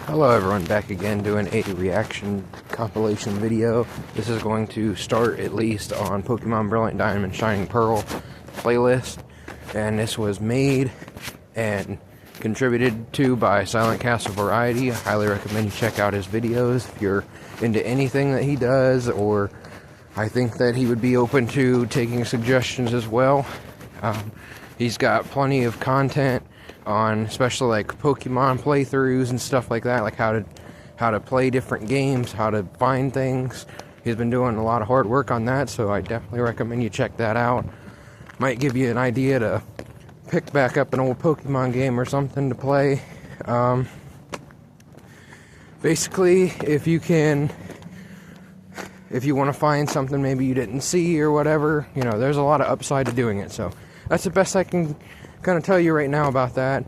Hello everyone, back again doing a reaction compilation video. This is going to start at least on Pokemon Brilliant Diamond Shining Pearl playlist, and this was made and contributed to by Silent Castle Variety. I highly recommend you check out his videos if you're into anything that he does, or I think that he would be open to taking suggestions as well. He's got plenty of content on especially like Pokemon playthroughs and stuff like that, like how to play different games, how to find things. He's been doing a lot of hard work on that, so I definitely recommend you check that out. Might give you an idea to pick back up an old Pokemon game or something to play. Basically, if you want to find something maybe you didn't see or whatever, you know, there's a lot of upside to doing it. So that's the best I can kind of tell you right now about that.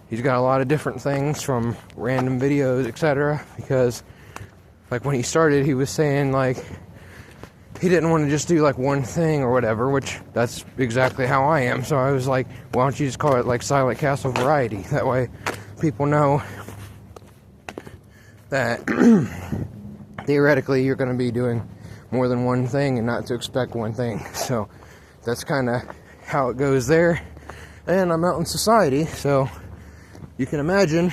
He's got a lot of different things from random videos, etc. Because like when he started, he was saying like he didn't want to just do like one thing or whatever, which that's exactly how I am. So I was like, why don't you just call it like Silent Castle Variety? That way people know that theoretically you're going to be doing more than one thing and not to expect one thing. So that's kind of how it goes there. And I'm out in society, so you can imagine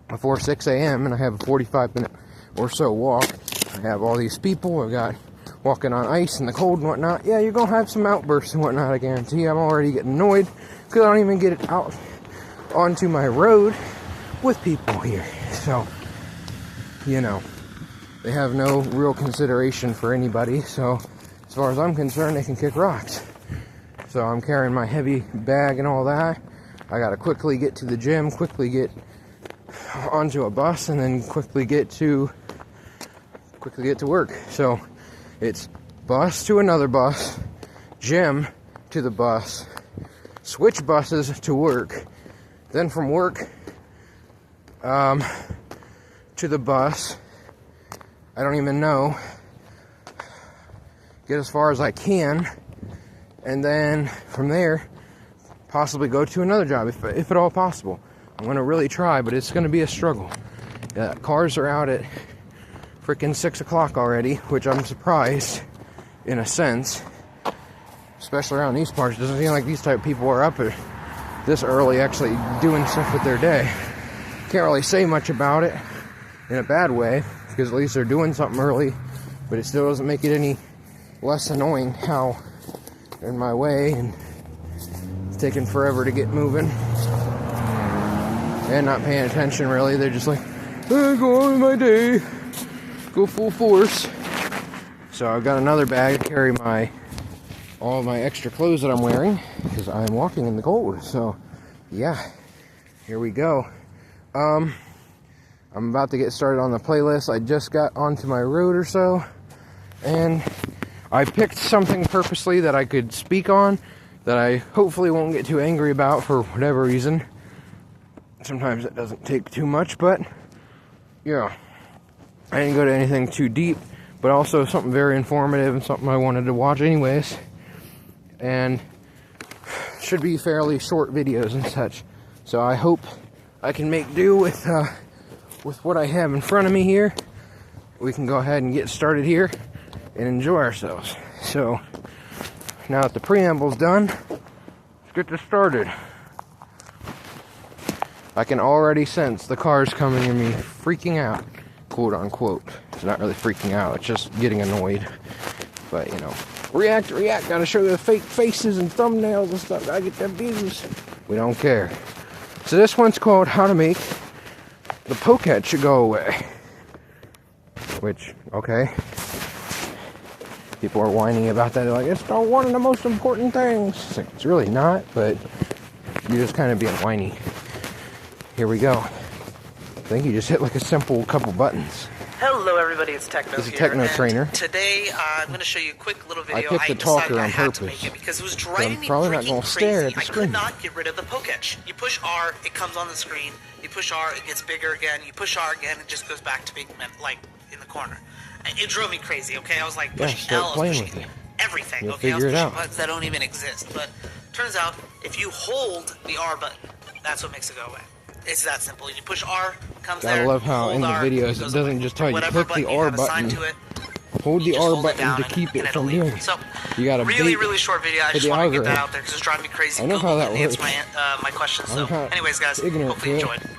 before 6 a.m. and I have a 45-minute or so walk. I have all these people. I've got walking on ice in the cold and whatnot. Yeah, you're gonna have some outbursts and whatnot, I guarantee. I'm already getting annoyed because I don't even get it out onto my road with people here. So, you know, they have no real consideration for anybody. So, as far as I'm concerned, they can kick rocks. So I'm carrying my heavy bag and all that. I gotta quickly get to the gym, quickly get onto a bus, and then quickly get to work. So it's bus to another bus, gym to the bus, switch buses to work, then from work to the bus. I don't even know. Get as far as I can. And then from there, possibly go to another job, if at all possible. I'm going to really try, but it's going to be a struggle. Cars are out at freaking 6 o'clock already, which I'm surprised, in a sense. Especially around these parts. It doesn't seem like these type of people are up at this early actually doing stuff with their day. Can't really say much about it in a bad way, because at least they're doing something early, but it still doesn't make it any less annoying how in my way and it's taking forever to get moving and not paying attention really. They're just like, go on with my day, go full force. So I've got another bag to carry all my extra clothes that I'm wearing because I'm walking in the cold. So yeah, here we go. I'm about to get started on the playlist. I just got onto my road or so, and I picked something purposely that I could speak on that I hopefully won't get too angry about for whatever reason. Sometimes it doesn't take too much, but yeah, I didn't go to anything too deep, but also something very informative and something I wanted to watch anyways. And should be fairly short videos and such. So I hope I can make do with what I have in front of me here. We can go ahead and get started here and enjoy ourselves. So now that the preamble's done, let's get this started. I can already sense the cars coming at me freaking out, quote unquote. It's not really freaking out, it's just getting annoyed. But you know, react, gotta show the fake faces and thumbnails and stuff, gotta get them views. We don't care. So this one's called How to Make the Poketch Go Away. Which, okay. People are whining about that. They're like, it's not one of the most important things. It's really not, but you're just kind of being whiny. Here we go. I think you just hit like a simple couple buttons. Hello everybody, it's Techno This is here. Techno Trainer. Today I'm going to show you a quick little video. I picked the talker on purpose. To make it because it was driving me probably not going to stare at the I screen. could not get rid of the Poketch. You push R, it comes on the screen. You push R, it gets bigger again. You push R again, it just goes back to being like in the corner. It drove me crazy, okay? I was like pushing L, I was pushing everything, You'll okay? I was figure it pushing out. buttons that don't even exist. But turns out, if you hold the R button, that's what makes it go away. It's that simple. You push R, comes I there. love how hold in the R, videos it goes doesn't away. just tell you Whatever click the button you R have assigned button. to it, Hold the you just R hold it button down to and- keep it and it'll from leave. doing. So You got to really, bait really short video. I for just the want to get that algorithm. out there because it's driving me crazy. I know Google how that didn't answer works. my questions. So, I'm not anyways, guys, ignorant hopefully you to it. enjoyed.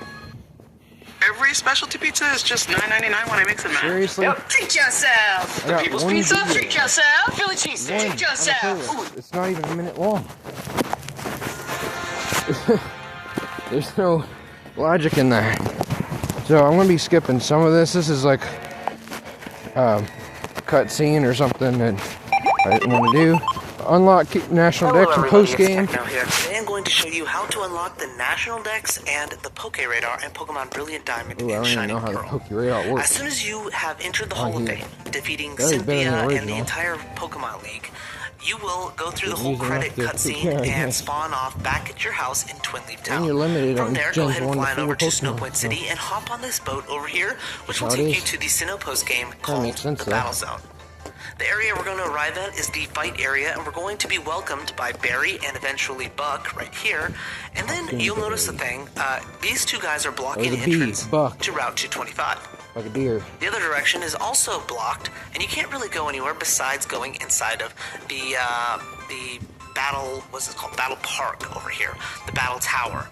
Every specialty pizza is just $9.99 when I mix it, man. Seriously? Yep, treat yourself. I got People's one Pizza, video. treat yourself. Philly cheesesteak, One treat on the yourself. playlist. It's not even a minute long. There's no logic in that. So I'm gonna be skipping some of this. This is like cut scene or something that I didn't want to do. Unlock National Dex and post game. Today I'm going to show you how to unlock the National Dex and the Poke Radar and Pokemon Brilliant Diamond Ooh, I and don't even Shining know how the Pearl. Poke Radar As works. soon as you have entered the Hall of Fame, defeating That is better than Cynthia the and the original. entire Pokemon League, you will go through the Didn't whole use enough credit to cutscene take care, I and guess. spawn off back at your house in Twin Leaf Town. And you're limited From on there, go gens ahead and 1 to fly on 4 over to Pokemon, Snowpoint so. City and hop on this boat over here, which will That's how it take you is. to the Sinnoh post game called makes sense, the though. Battle Zone. The area we're going to arrive at is the fight area, and we're going to be welcomed by Barry and eventually Buck right here. And then you'll notice the thing, these two guys are blocking the bee, entrance Buck. to Route 225. Like a deer. The other direction is also blocked, and you can't really go anywhere besides going inside of the battle, what's it called? Battle Park over here, the Battle Tower.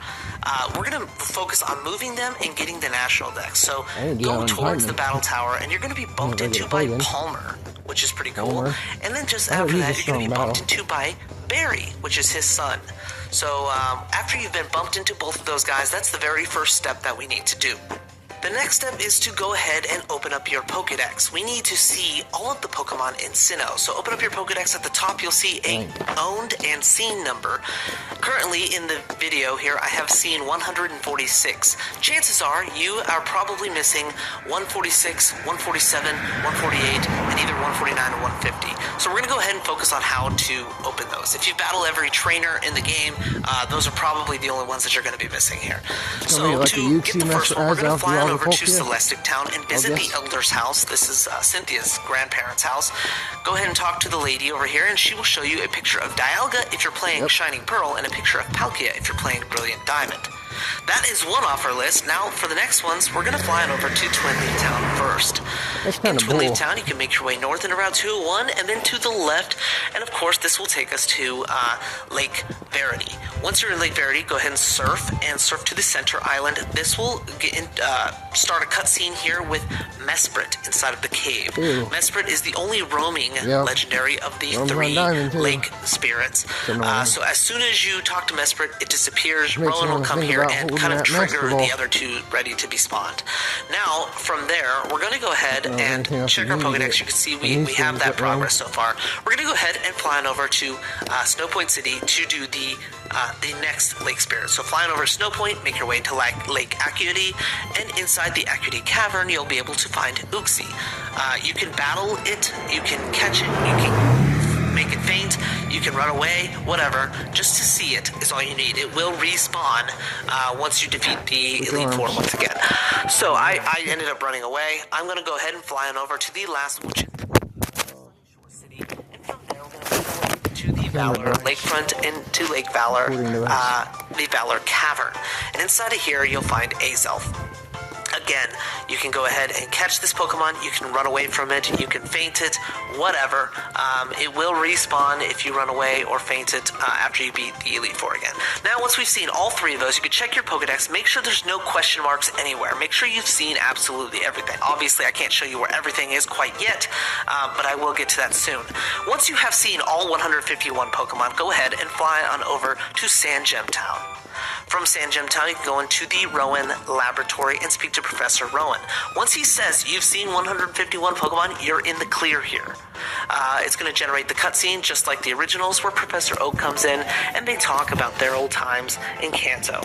We're gonna focus on moving them and getting the National Dex. So I didn't do go that on towards the Diamond. Battle Tower, and you're gonna be bumped I'm into gonna by get a plug-in. Palmer, which is pretty cool. Palmer. And then just Oh, after he's a that, you're gonna be strong bumped battle. into by Barry, which is his son. So after you've been bumped into both of those guys, that's the very first step that we need to do. The next step is to go ahead and open up your Pokedex. We need to see all of the Pokemon in Sinnoh. So open up your Pokedex. At the top, you'll see a owned and seen number. Currently in the video here, I have seen 146. Chances are you are probably missing 146, 147, 148, and either 149 or 150. So we're going to go ahead and focus on how to open those. If you battle every trainer in the game, those are probably the only ones that you're going to be missing here. So like to a get the Uxie first one, we're going to Master fly on Alpha over to Pokia. Celestic Town and visit the guess. Elder's house. This is Cynthia's grandparents' house. Go ahead and talk to the lady over here, and she will show you a picture of Dialga if you're playing Shining Pearl, and a picture of Palkia if you're playing Brilliant Diamond. That is one off our list. Now, for the next ones, we're going to fly on over to Twin Leaf Town first. That's In kind of Twin Leaf cool. Town, you can make your way north into Route 201, and then to the left, and of course, this will take us to Lake Verity. Once you're in Lake Verity, go ahead and surf to the center island. This will start a cutscene here with Mesprit inside of the cave. Ew. Mesprit is the only roaming Yeah. legendary of the Roams on 3 Diamond, too. lake spirits. annoying. So as soon as you talk to Mesprit, it disappears. Makes me Rowan will wanna come think here about and holding kind of that trigger Master Ball. the other two ready to be spawned. Now, from there, we're going to go ahead and anything else check you our need Pokedex. to You can see get- we and these have things that get wrong. progress so far. We're going to go ahead and fly on over to Snowpoint City to do the next Lake Spirit. So flying over to Snowpoint, make your way to Lake Acuity, and inside the Acuity Cavern, you'll be able to find Uxie. You can battle it, you can catch it, you can make it faint, you can run away, whatever. Just to see it is all you need. It will respawn once you defeat the Elite Four once again. So I ended up running away. I'm going to go ahead and fly on over to the last, which is City, and from there we're going to go to the Valor Lakefront and to Lake Valor, According to us. the Valor Cavern. And inside of here, you'll find Azelf. Again, you can go ahead and catch this Pokemon, you can run away from it, you can faint it, whatever. It will respawn if you run away or faint it after you beat the Elite Four again. Now, once we've seen all three of those, you can check your Pokedex, make sure there's no question marks anywhere. Make sure you've seen absolutely everything. Obviously, I can't show you where everything is quite yet, but I will get to that soon. Once you have seen all 151 Pokemon, go ahead and fly on over to Sandgem Town. From Sandgem Town, you can go into the Rowan Laboratory and speak to Professor Rowan. Once he says you've seen 151 Pokemon, you're in the clear here. It's going to generate the cutscene just like the originals, where Professor Oak comes in and they talk about their old times in Kanto.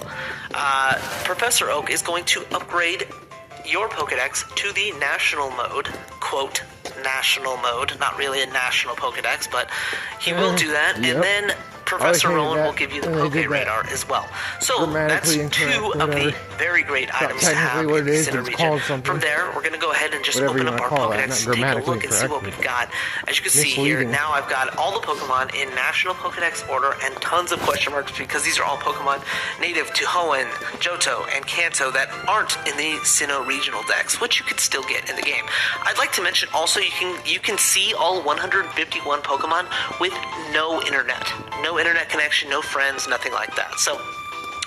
Professor Oak is going to upgrade your Pokedex to the national mode, quote, national mode, not really a national Pokedex, but he will do that, Yep. and then Professor hated Rowan that will give you the when they Poke did that. Radar as well. So that's Grammatically incorrect, two of the whatever. very great items to technically have what in it the is, Sinnoh it's region. called something. From there, we're going to go ahead and just Whatever open you up our wanna call it, Pokedex, not take a look and see what grammatically we've got. As you can see here, Misleading. now I've got all the Pokemon in National Pokedex order and tons of question marks because these are all Pokemon native to Hoenn, Johto, and Kanto that aren't in the Sinnoh regional dex, which you can still get in the game. I'd like to mention also you can see all 151 Pokemon with no internet connection, no friends, nothing like that. So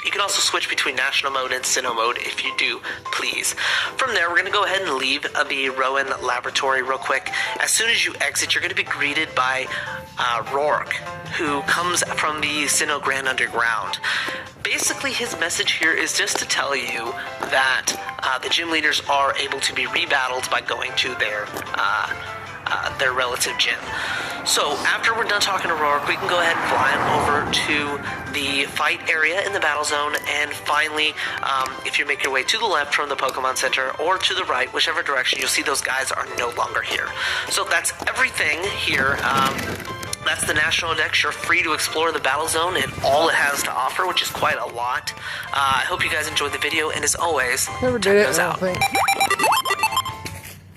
you can also switch between National Mode and Sinnoh Mode if you do, please. From there, we're going to go ahead and leave the Rowan Laboratory real quick. As soon as you exit, you're going to be greeted by Rourke, who comes from the Sinnoh Grand Underground. Basically, his message here is just to tell you that the gym leaders are able to be rebattled by going to their relative gym. So after we're done talking to Rourke, we can go ahead and fly him over to the fight area in the battle zone, and finally, if you make your way to the left from the Pokemon Center or to the right, whichever direction, you'll see those guys are no longer here. So that's everything here. That's the National Dex. You're free to explore the battle zone and all it has to offer, which is quite a lot. I hope you guys enjoyed the video, and as always, Never check did it, those I out. don't think.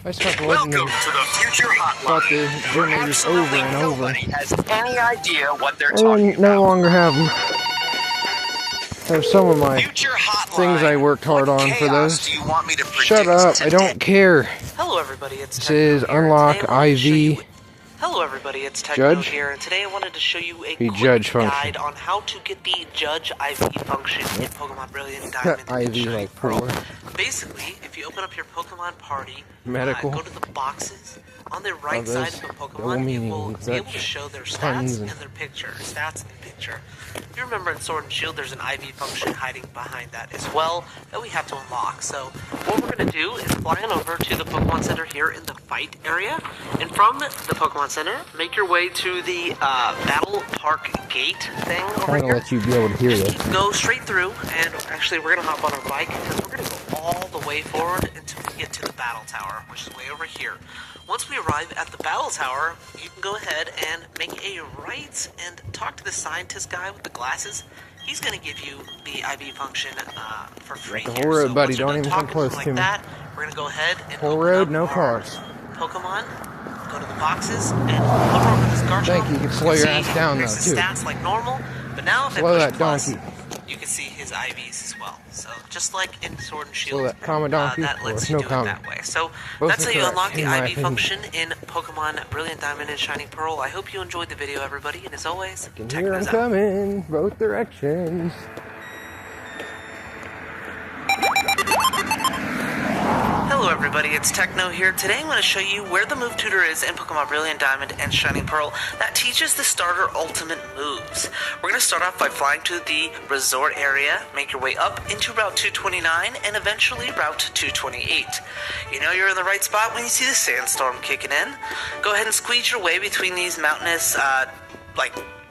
I stopped Welcome letting to them the Future thought Hotline. the gym leaders over Absolutely and over. nobody has any idea what they're I talking no about. longer have them. Have some of my Future Hotline. things I worked hard What on for chaos those. do you want me to predict Shut up, I today? don't care. Hello everybody, it's This Techno is here, and unlock today I wanted to show you- IV. Hello everybody, it's Techno Judge? here, and today I wanted to show you a The quick Judge function. guide on how to get the Judge IV function in Pokemon Brilliant Diamond and IV Shining like Pearl. Pearl. Basically, if you open up your Pokemon party, Medical. go to the boxes on the right Others, side of the double Pokemon, it will meanings, be able to such show their puns stats and- and their picture. Stats and picture. If you remember in Sword and Shield, there's an IV function hiding behind that as well that we have to unlock. So what we're going to do is fly on over to the Pokemon Center here in the fight area, and from the Pokemon Center, make your way to the Battle Park gate thing over Trying to here. let you be able to hear this. Go straight through, and actually we're going to hop on our bike because we're going to go all the way forward until we get to the Battle Tower, which is way over here. Once we arrive at the Battle Tower, you can go ahead and make a right and talk to the scientist guy with the glasses. He's going to give you the IV function for free. the here. whole road, So buddy. once you're Don't done even come talking close to him to me. that, we're going to go ahead and Whole open road, up no our cars. Pokemon, go to the boxes, and hover over this Garchomp. Thank you. You can slow your see ass down, there's though, the too. stats like normal, but now if Slow I push that plus, donkey. you can see his IVs as well. So just like in Sword and Slow Shield, that comma donkey, that lets or you no do comma. it that way. So Both that's are how you correct, unlock the in my IV opinion. function in Pokemon Brilliant Diamond and Shining Pearl. I hope you enjoyed the video, everybody, and as always, Can check hear them those out. coming, both directions. Hello everybody, it's Techno here. Today I'm going to show you where the move tutor is in Pokemon Brilliant Diamond and Shining Pearl that teaches the starter ultimate moves. We're going to start off by flying to the resort area, make your way up into Route 229, and eventually Route 228. You know you're in the right spot when you see the sandstorm kicking in. Go ahead and squeeze your way between these mountainous,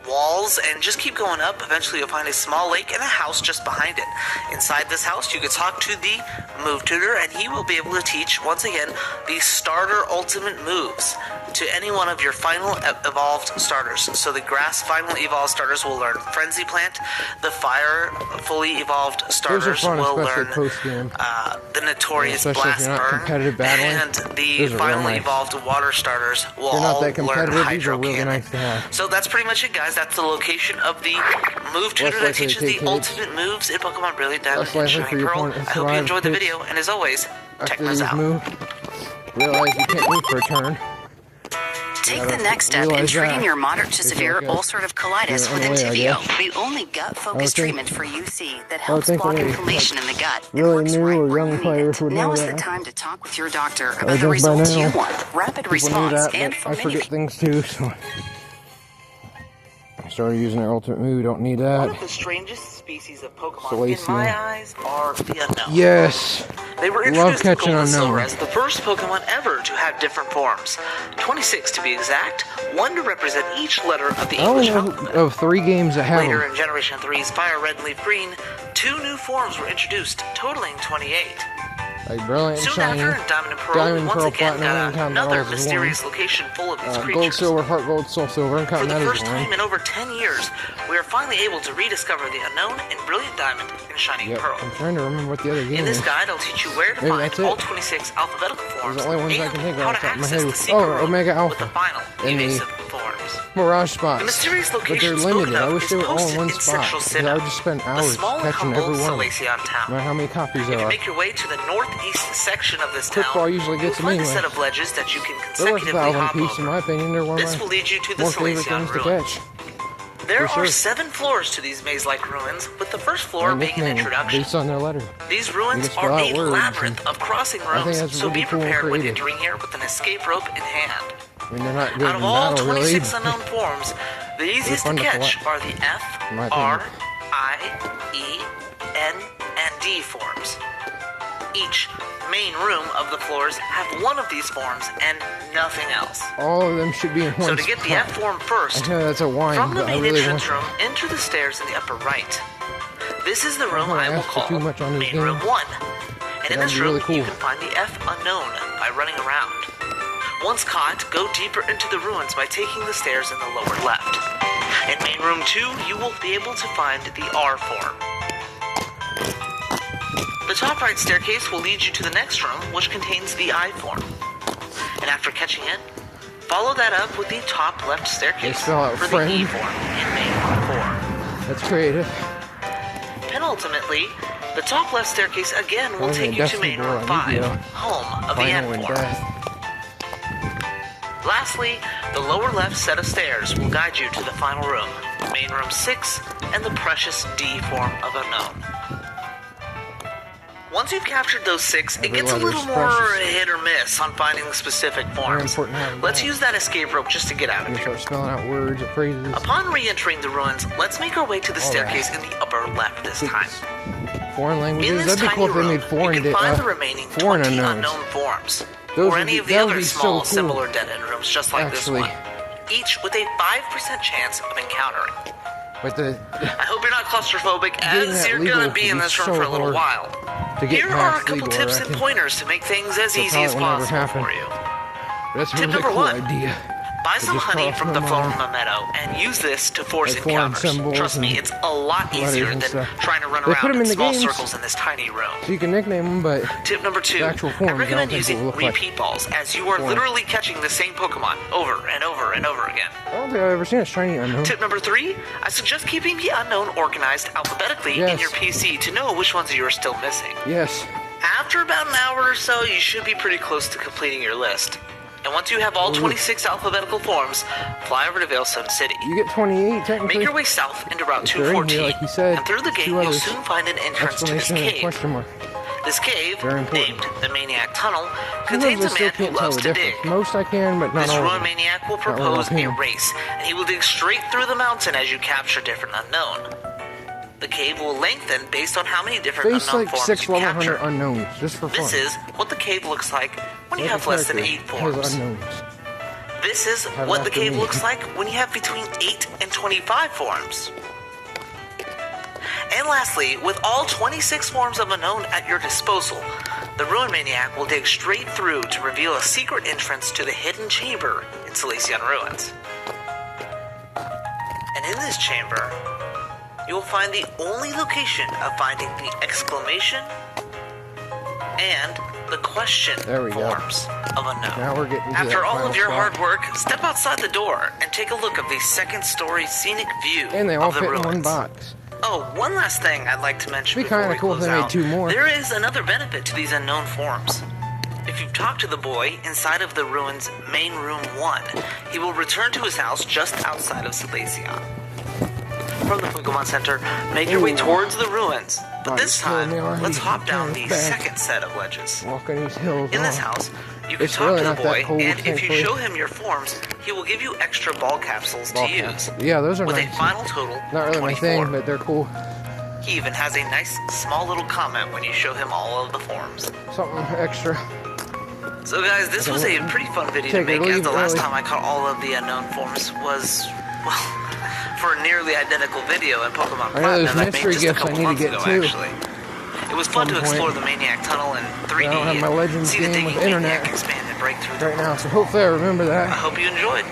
walls and just keep going up. Eventually you'll find a small lake and a house just behind it. Inside this house you can talk to the move tutor and he will be able to teach once again the starter ultimate moves to any one of your final evolved starters. So the grass final evolved starters will learn Frenzy Plant, the fire fully evolved starters fun, will especially learn post-game. the notorious Especially if Blast you're not Burn, competitive battling. and the Those are real finally nice. evolved water starters will If you're not all that learn competitive, these are Hydro really Cannon. nice to have. So that's pretty much it, guys. That's the location of the move tutor that likely to teaches the take hits. ultimate moves in Pokemon Brilliant Diamond Less and likely for Shining your Pearl. opponent to I hope you survive enjoyed the hits video, and as always, After Techno's these out. move, realize you can't move for a turn. Take Yeah, the next step in realize treating that. your moderate to It's severe okay. ulcerative colitis Yeah, with in a way, I Entyvio, guess. the only gut-focused think- treatment for UC that I helps think block only, inflammation like, in the gut and really works new right or where young you need players it. would Now know is that. the time to talk with your doctor I about the guess by results you now, want. Rapid People knew response that, and but for I many forget things too, so I started using their ultimate move. Don't need One that. of the strangest species of Pokemon, Salacious. in my eyes, are the unknown. Yes. They were Love introduced to catching Gold and unknown. Silver as the first Pokemon ever to have different forms. 26 to be exact, one to represent each letter of the I only English know alphabet. of 3 games that have Later them. in Generation 3's Fire Red and Leaf Green, 2 new forms were introduced, totaling 28. Like brilliant and Soon shiny. after, Diamond and Pearl Diamond, once Pearl, again Platinum, got and count that another all as one. mysterious location full of these creatures. Gold, silver, heart gold, soul silver, and For counting the that first as time one. in over 10 years, we are finally able to rediscover the unknown in Brilliant Diamond and Shining Yep, Pearl. I'm trying to remember what the other game In this is. guide, I'll teach you where to Maybe find that's it. all 26 alphabetical forms Those are the only ones I and can think of how off to the top of my access head. the secret Oh, room Omega with the Alpha. final And the evasive forms. Mirage spots. The mysterious But they're location spoken limited. I of wish is they were all in posted one in spot. Central 'Cause I Sinnoh, would just spend the hours small and catching humble every one. Salacion No town. matter how many copies If there you are. make your way to the northeast section of this town, Football usually you'll gets them find a anyway. set of ledges that you can They're worth a consecutively thousand hop piece, in over. my opinion. They're one This of will my lead you to the more favorite Salacion things to ruins. catch. There For are sure. 7 floors to these maze-like ruins, with the first floor And being an nickname introduction. based on their letter. These ruins just are spell out a words, labyrinth and of crossing I think rooms, that's so really be cool and prepared when creative. entering here with an escape rope in hand. I mean, they're not good Out in of all battle, really. 26 unknown forms, the easiest to fun to catch collect, are the F, in my R, opinion. I, E, N, and D forms. Each main room of the floors have one of these forms and nothing else. All of them should be in one So to get the spot. F form first, I know that's a wine, from the but I main really entrance want... room, enter the stairs in the upper right. This is the room don't wanna I will ask for call too much on this Main game. Room 1. And in That'd this be room, really cool. you can find the F unknown by running around. Once caught, go deeper into the ruins by taking the stairs in the lower left. In Main Room 2, you will be able to find the R form. The top right staircase will lead you to the next room, which contains the I form. And after catching it, follow that up with the top left staircase spell out for friend. the E form in Main Room 4. That's creative. Penultimately, the top left staircase again will I'm take gonna you to definitely Main go Room on 5, video. home of the Final N and form. death. Lastly, the lower left set of stairs will guide you to the final room, Main Room 6, and the precious D form of unknown. Once you've captured those 6, it Every gets a letter little is more precious. hit or miss on finding the specific forms. important to have Let's that. use that escape rope just to get out You of can here. start spelling out words or phrases. Upon re-entering the ruins, let's make our way to the All staircase right. in the upper left this time. Foreign In languages. this That'd be tiny cool if they room, made foreign, you can find the remaining foreign 20 unknowns. unknown forms, Those or would any be- of the that would other be so small, cool. similar dead-end rooms, just like Actually. this one, each with a 5% chance of encountering. But the I hope you're not claustrophobic, Getting as that you're legal gonna be in would be this room so for a little hard while. to get Here are a past couple legal, I tips and reckon. pointers to make things as So easy as probably will never possible happen. for you. That's a Tip really number cool 1. idea. Buy So some just honey cross from the them phone on. in the meadow and use this to force Like foreign encounters. symbols Trust me, and it's a lot letters easier and than stuff. trying to run They put around them in in the small games. circles in this tiny room. So you can nickname them, but Tip number 2. The actual I forms, I don't recommend think using will look like repeat balls, as you are form. literally catching the same Pokemon over and over and over again. I don't think I've ever seen a shiny unknown. Tip number 3. I suggest keeping the unknown organized alphabetically in Yes. your PC to know which ones you are still missing. Yes. After about an hour or so, you should be pretty close to completing your list. And once you have all 26 alphabetical forms, fly over to Veilstone City. You get 28 technically. Make your way south into Route If they're in here, 214, like you said, and through the gate two you'll others. soon find an entrance to this Explanation and a cave. question mark. This cave, Very important. named the Maniac Tunnel, Sometimes contains I a still man who can't tell loves the to difference. dig. Most I can, but not This all. ruined of them. maniac will Not really propose a offhand. race, and he will dig straight through the mountain as you capture different unknown. The cave will lengthen based on how many different Face unknown like forms 6 you level capture. 100 unknowns, just for fun. This is what the cave looks like when you Every have less than character 8 has forms. unknowns. This is Have what it the after cave me. looks like when you have between 8 and 25 forms. And lastly, with all 26 forms of unknown at your disposal, the Ruin Maniac will dig straight through to reveal a secret entrance to the hidden chamber in Salacion Ruins. And in this chamber, you will find the only location of finding the exclamation and the question There we go. forms of unknown. Now we're getting to After that all final of your spot. hard work, step outside the door and take a look at the second-story scenic view And they all of the fit in ruins. one box. Oh, one last thing I'd like to mention It'd be before kinda we cool if close they made out. 2 more. There is another benefit to these unknown forms. If you talk to the boy inside of the ruins' main room 1, he will return to his house just outside of Salacion. From the Pokemon Center, make your way Ooh. towards the ruins. But Nice. this time, Kill me already. let's hop down the Turn back. second set of ledges. Walking these hills. In this oh. house, you can It's talk really to the not that boy, cold, and if you thankfully. show him your forms, he will give you extra ball capsules Ball to use. caps. Yeah, those are With nice. a final total Not really of my 24. thing, but they're cool. He even has a nice small little comment when you show him all of the forms. Something extra. So guys, this was a pretty fun video to Take it or make, as leave the it, last really. time I caught all of the unknown forms was, well, for a nearly identical video in Pokemon I know there's Platinum I made mystery just a gifts I couple need to months get ago, too. actually. It was fun to Some point. explore the Maniac Tunnel in 3D I don't have my and Legends see the game with digging internet Maniac expand and break through the right now, so hopefully I remember I that. hope you enjoyed.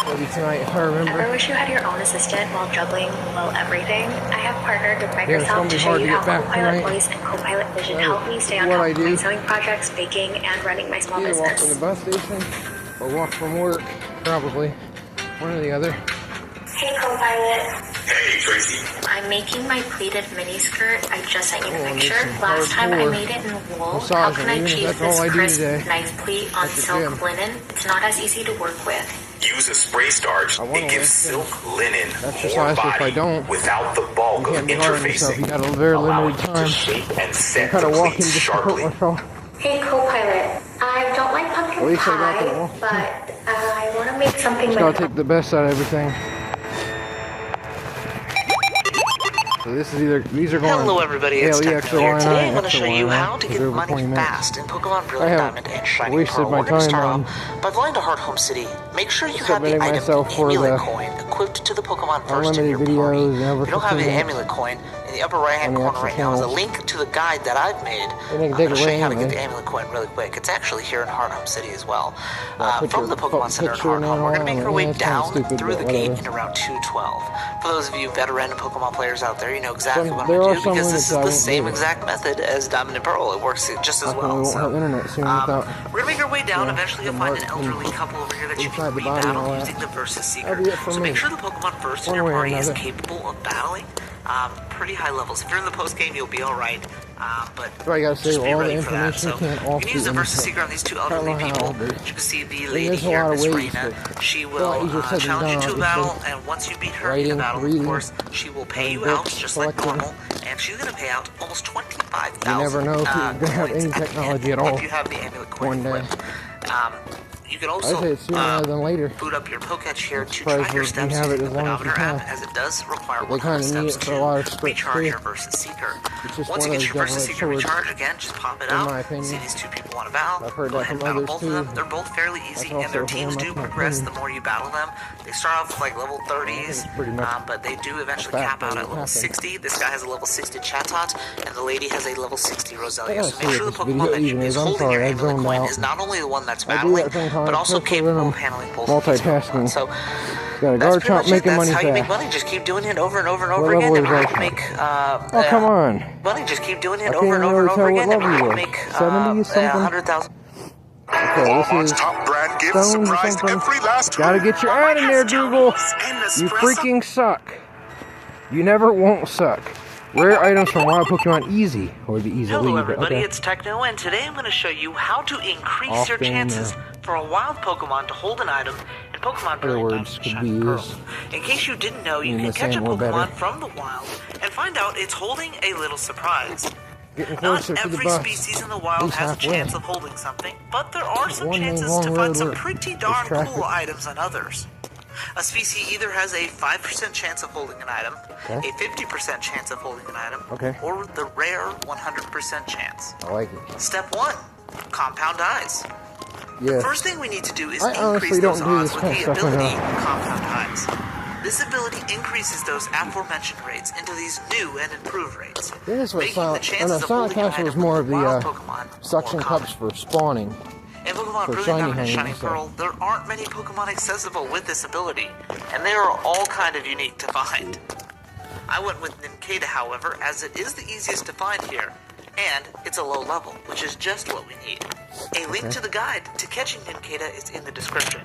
Maybe tonight if I remember. Ever wish you had your own assistant while juggling, well, everything? I have partnered with Yeah, it's gonna Microsoft be to show hard you to how get back Copilot tonight. Voice and Copilot Vision Right. help me stay on What top I of do. my sewing projects, baking, and running my small Either walk from the business. bus station or walk from work, probably. One or the other. Hey, Copilot. Hey, Tracy. I'm making my pleated mini skirt. I just sent you the Oh, picture. make some Last time I hardcore made it in wool. massaging, How can I even if achieve that's all this I do crisp, today nice pleat on at the silk gym. linen? It's not as easy to work with. Use a spray starch. I wanna It gives lift silk linen more exercise, but if I body don't, without the bulk You of can't be hard on yourself. You interfacing, got a very allowing limited you time. to shape and set Kind the of walking pleats just to hurt sharply. myself. Hey, Copilot. I don't like At pumpkin least I got the pie, wall. but I want to make something Just like gotta take the best out of everything. So this is either, these are going. Hello everybody, it's ALE Techno here. XOI9, Today I'm going to show you XOI9, how to for get over money 20 minutes. fast in Pokemon I Brilliant have Diamond and Shining wasted Pearl. my We're going to time start on off by flying to Heart Home City. Make sure you have the submitting item myself for Amulet the Coin equipped to the Pokemon first in unlimited your videos party. and over If you don't have the 15 minutes. Amulet Coin, in the upper right hand On the corner extra right now is a channels. link to the guide that I've made. And they can I'm take going to it show you away how to get anyway. the Amulet Coin really quick. It's actually here in Heart Home City as well. Put From your the Pokemon Center in picture Heart and Home, we're going to all make on our it. way Yeah, it's kinda down stupid, through but the gate whatever. in around 212. For those of you veteran Pokemon players out there, you know exactly what I'm there going are to do some because limits this is I the won't same do. exact method as Diamond and Pearl. It works just as How come well. we won't So, have internet soon without we're gonna make our way down. yeah, Eventually, you'll the find an mark elderly couple over here that you inside can the body and all re-battle that. using the Versus Seeker. That'll be it for So me. make sure the Pokemon first in One your way or party is another. capable of battling pretty high levels. If you're in the post game, you'll be all right. But So I gotta just save be all the ready for that. information So you can off you can use the the Versus info. Seeker on these two I don't elderly know how, people. but As you can see, the there's lady a here, lot of Miss ways, Reina, but she a lot will easier said than challenge you done, to a battle, obviously. and once you beat her in Writing, a battle, of reading, course, she will pay you books, out just like collecting. normal, and she's gonna pay out almost 25,000. You never know if you're gonna have coins any at the technology end at all if you have the Amulet Coin one day. equipped. You can I also say it's sooner rather than later. boot up your Pokédex here to Surprised track your we steps have it using as the long as we pedometer app, have. as it does require But they 100 kinda need steps it for a lot of to scripts, recharge too. your Versus Seeker. It's just Once one you of get your those Versus double-edged Seeker swords, recharged, again, just pop it in out. my opinion. See these two people want to battle. I've heard Go that ahead and from battle others, both too. of them. They're both fairly easy, That's and their also teams one do of my progress the opinions. more you battle them. They start off with like level 30s, it's pretty much but they do eventually a fact cap out that at it level happened. 60. This guy has a level 60 Chatot, and the lady has a level 60 Roselia. gotta So see make sure what the this Pokemon video that even is is. I'm holding sorry, your I Amulet zoned Coin out. is not only the one that's I do battling, that sometimes, but also especially capable when of handling both multitasking. So Got a that's guard pretty chomp much it. making That's money how you make fast. money. Just keep doing it over and over and What over again. level And is you that? can make Oh, come on. money. Just keep doing I it can't over and even over and really over tell what again. And level you you can are. make 70 something? 100,000. Okay, this Walmart's is top brand gift stones or surprise something. every last Gotta get your ad in there, Google. You freaking suck. You never won't suck. Rare items from wild Pokemon easy. Or the easy Hello lead, everybody, okay. it's Techno, and today I'm going to show you how to increase your Often, chances for a wild Pokemon to hold an item in Pokemon Other Brilliant words Diamond could Shining be Pearl. used In case you didn't know, you in can the catch a same or Pokemon better. from the wild and find out it's holding a little surprise. Getting Not closer to the every bus. species in the wild least has a halfway. chance of holding something, but there are some One main chances long to road find some where pretty there's darn traffic. cool items than others. A species either has a 5% chance of holding an item, Okay. a 50% chance of holding an item, Okay. or the rare 100% chance. I like it. Step 1. Compound eyes. Yeah. First thing we need to do is I honestly increase those don't do odds this with kind the of stuff ability enough. Compound Eyes. This ability increases those aforementioned rates into these new and improved rates, This is what making the Silent, chances of Silent holding an Castle was item more with of the wild Pokemon suction more cups common. for spawning. In Pokemon for Brilliant shiny Diamond and hunting Shining and stuff. Pearl, there aren't many Pokemon accessible with this ability, and they are all kind of unique to find. I went with Nincada, however, as it is the easiest to find here, and it's a low level, which is just what we need. A link to the guide to catching Nincada is in the description.